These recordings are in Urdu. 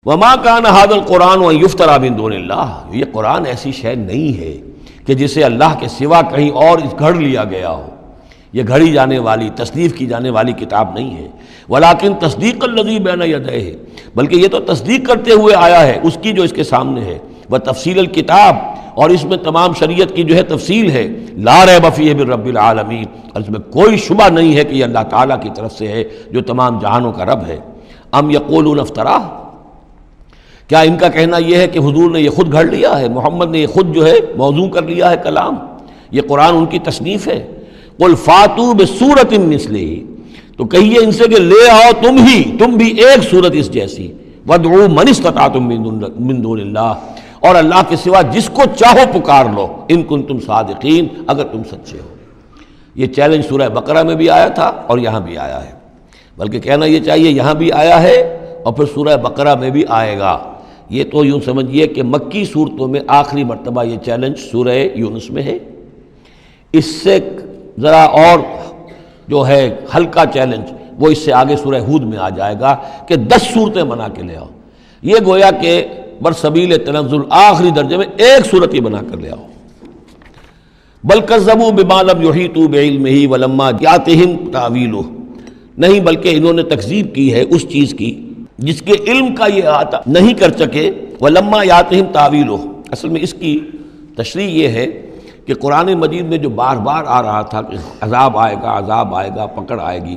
وما کان ھذا القرآن ان یفتری من دون اللہ، یہ قرآن ایسی شے نہیں ہے کہ جسے اللہ کے سوا کہیں اور گھڑ لیا گیا ہو، یہ گھڑی جانے والی تصنیف کی جانے والی کتاب نہیں ہے، ولیکن تصدیق الذی بین یدیہ، بلکہ یہ تو تصدیق کرتے ہوئے آیا ہے اس کی جو اس کے سامنے ہے، وہ تفصیل الکتاب، اور اس میں تمام شریعت کی جو ہے تفصیل ہے، لا ریب فیہ من رب العالمین، اور اس میں کوئی شبہ نہیں ہے کہ یہ اللہ تعالیٰ کی طرف سے ہے جو تمام جہانوں کا رب ہے۔ ام یقولون افترا، کیا ان کا کہنا یہ ہے کہ حضور نے یہ خود گھڑ لیا ہے، محمد نے یہ خود جو ہے موضوع کر لیا ہے کلام، یہ قرآن ان کی تصنیف ہے؟ قل فاتوا بسورۃ مثلہ، تو کہیے ان سے کہ لے آؤ تم بھی ایک صورت اس جیسی، وادعوا من استطعتم من دون اللہ، اور اللہ کے سوا جس کو چاہو پکار لو، ان کنتم صادقین، اگر تم سچے ہو۔ یہ چیلنج سورہ بقرہ میں بھی آیا تھا اور یہاں بھی آیا ہے، بلکہ کہنا یہ چاہیے یہاں بھی آیا ہے اور پھر سورہ بقرہ میں بھی آئے گا۔ یہ تو یوں سمجھیے کہ مکی صورتوں میں آخری مرتبہ یہ چیلنج سورہ یونس میں ہے، اس سے ذرا اور جو ہے ہلکا چیلنج وہ اس سے آگے سورہ ہود میں آ جائے گا کہ 10 صورتیں بنا کے لے آؤ، یہ گویا کہ برسبیل تنزل آخری درجے میں ایک صورت ہی بنا کر لے آؤ۔ بل کذبوا بما لم یحیطوا بعلمہ ولما یاتہم تاویلہ، نہیں بلکہ انہوں نے تکذیب کی ہے اس چیز کی جس کے علم کا یہ احاطہ نہیں کر سکے، ولما یاتہم تاویلہ، اصل میں اس کی تشریح یہ ہے کہ قرآن مجید میں جو بار بار آ رہا تھا کہ عذاب آئے گا، پکڑ آئے گی،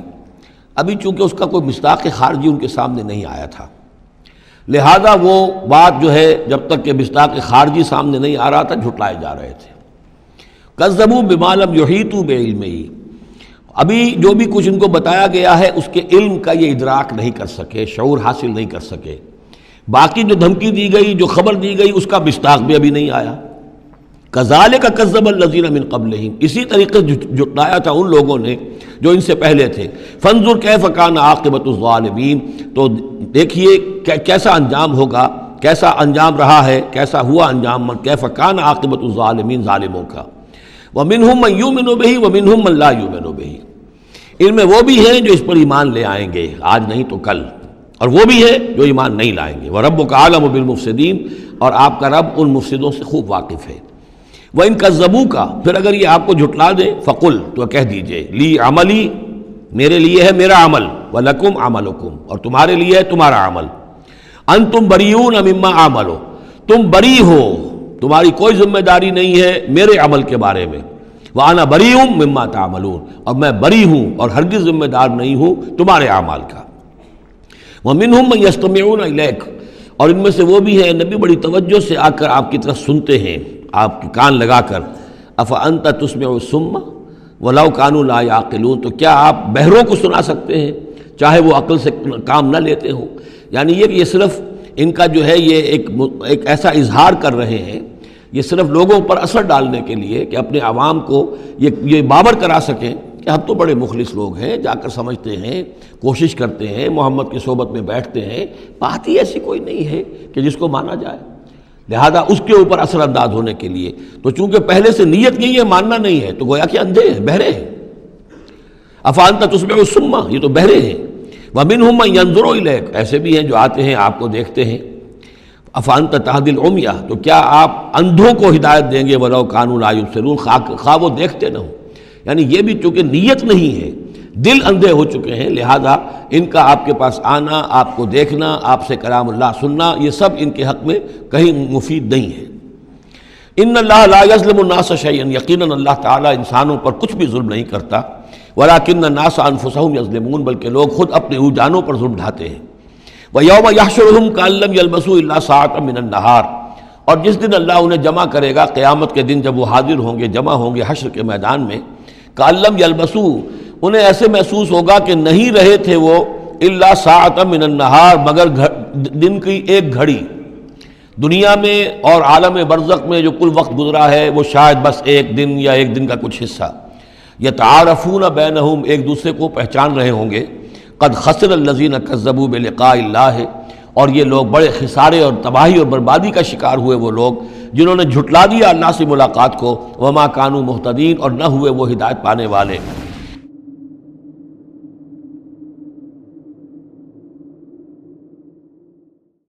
ابھی چونکہ اس کا کوئی مصداق خارجی ان کے سامنے نہیں آیا تھا، لہذا وہ بات جو ہے جب تک کہ مصداق خارجی سامنے نہیں آ رہا تھا جھٹلائے جا رہے تھے۔ کذبوا بما لم یحیطوا بعلمہ، ابھی جو بھی کچھ ان کو بتایا گیا ہے اس کے علم کا یہ ادراک نہیں کر سکے، شعور حاصل نہیں کر سکے، باقی جو دھمکی دی گئی، جو خبر دی گئی، اس کا مصداق بھی ابھی نہیں آیا۔ کذالک کذب الذین من قبلہم، اسی طریقے سے جھٹلایا تھا ان لوگوں نے جو ان سے پہلے تھے۔ فانظر کیف کان عاقبۃ الظالمین، تو دیکھیے کیسا انجام ہوگا، کیسا انجام رہا ہے، کیسا ہوا انجام، کیف کان عاقبۃ الظالمین، ظالموں کا۔ ومنہم من یؤمن بہ ومنہم من لا یؤمن بہ، ان میں وہ بھی ہیں جو اس پر ایمان لے آئیں گے آج نہیں تو کل، اور وہ بھی ہے جو ایمان نہیں لائیں گے۔ وَرَبُّكَ أَعْلَمُ بِالْمُفْسِدِينَ، اور آپ کا رب ان مفسدوں سے خوب واقف ہے۔ وَإِن كَذَّبُوكَ، پھر اگر یہ آپ کو جھٹلا دیں، فَقُلْ، تو کہہ دیجئے، لی عملی، میرے لیے ہے میرا عمل، وَلَكُمْ عَمَلُكُمْ، اور تمہارے لیے ہے تمہارا عمل، أَنْتُمْ بَرِيئُونَ مِمَّا أَعْمَلُ، تم بری ہو، تمہاری کوئی ذمہ داری نہیں ہے میرے عمل کے بارے میں، وَأَنَا بَرِيءٌ مِّمَّا تَعْمَلُونَ، اور میں بری ہوں اور ہرگز ذمہ دار نہیں ہوں تمہارے اعمال کا۔ وَمِنْهُمْ مَن يَسْتَمِعُونَ إِلَيْكَ، اور ان میں سے وہ بھی ہیں نبی بڑی توجہ سے آ کر آپ کی طرف سنتے ہیں، آپ کے کان لگا کر۔ أَفَأَنْتَ تُسْمِعُ الصُّمَّ وَلَوْ كَانُوا لَا يَعْقِلُونَ، تو کیا آپ بہروں کو سنا سکتے ہیں چاہے وہ عقل سے کام نہ لیتے ہوں؟ یعنی یہ صرف ان کا جو ہے یہ ایک ایسا اظہار کر رہے ہیں، یہ صرف لوگوں پر اثر ڈالنے کے لیے کہ اپنے عوام کو یہ باور کرا سکیں کہ ہم تو بڑے مخلص لوگ ہیں، جا کر سمجھتے ہیں، کوشش کرتے ہیں، محمد کی صحبت میں بیٹھتے ہیں، بات ہی ایسی کوئی نہیں ہے کہ جس کو مانا جائے، لہذا اس کے اوپر اثر انداز ہونے کے لیے تو چونکہ پہلے سے نیت نہیں ہے، ماننا نہیں ہے، تو گویا کہ اندھے ہیں، بہرے ہیں۔ أَفَأَنْتَ تُسْمِعُ الصُّمَّ، یہ تو بہرے ہیں۔ وَمِنْهُمْ مَن يَنظُرُ إِلَيْكَ، ایسے بھی ہیں جو آتے ہیں آپ کو دیکھتے ہیں۔ أَفَأَنْتَ تَهْدِي الْعُمْيَ، تو کیا آپ اندھوں کو ہدایت دیں گے، وَلَوْ كَانُوا لَا يُبْصِرُونَ، خواہ وہ دیکھتے نہ ہوں، یعنی یہ بھی چونکہ نیت نہیں ہے، دل اندھے ہو چکے ہیں، لہذا ان کا آپ کے پاس آنا، آپ کو دیکھنا، آپ سے کلام اللہ سننا، یہ سب ان کے حق میں کہیں مفید نہیں ہے۔ ان اللہ لا یظلم الناس شیئا، یقیناً اللہ تعالیٰ انسانوں پر کچھ بھی ظلم نہیں کرتا، ولکن الناس انفسهم یظلمون، بلکہ لوگ خود اپنے جانوں پر ظلم ڈھاتے ہیں۔ وَيَوْمَ يَحْشُرُهُمْ كَأَن لَّمْ يَلْبَثُوا إِلَّا سَاعَةً مِّنَ النَّهَارِ، اور جس دن اللہ انہیں جمع کرے گا، قیامت کے دن جب وہ حاضر ہوں گے، جمع ہوں گے حشر کے میدان میں، كَأَن لَّمْ يَلْبَثُوا، انہیں ایسے محسوس ہوگا کہ نہیں رہے تھے وہ، إِلَّا سَاعَةً مِّنَ النَّهَارِ، مگر دن کی ایک گھڑی، دنیا میں اور عالم برزخ میں جو کل وقت گزرا ہے وہ شاید بس ایک دن یا ایک دن کا کچھ حصہ۔ یتعارفون بینہم، ایک دوسرے کو پہچان رہے ہوں گے۔ قد خسر الذین کذبوا بلقاء اللہ، اور یہ لوگ بڑے خسارے اور تباہی اور بربادی کا شکار ہوئے وہ لوگ جنہوں نے جھٹلا دیا اللہ سے ملاقات کو، وما کانوا مہتدین، اور نہ ہوئے وہ ہدایت پانے والے۔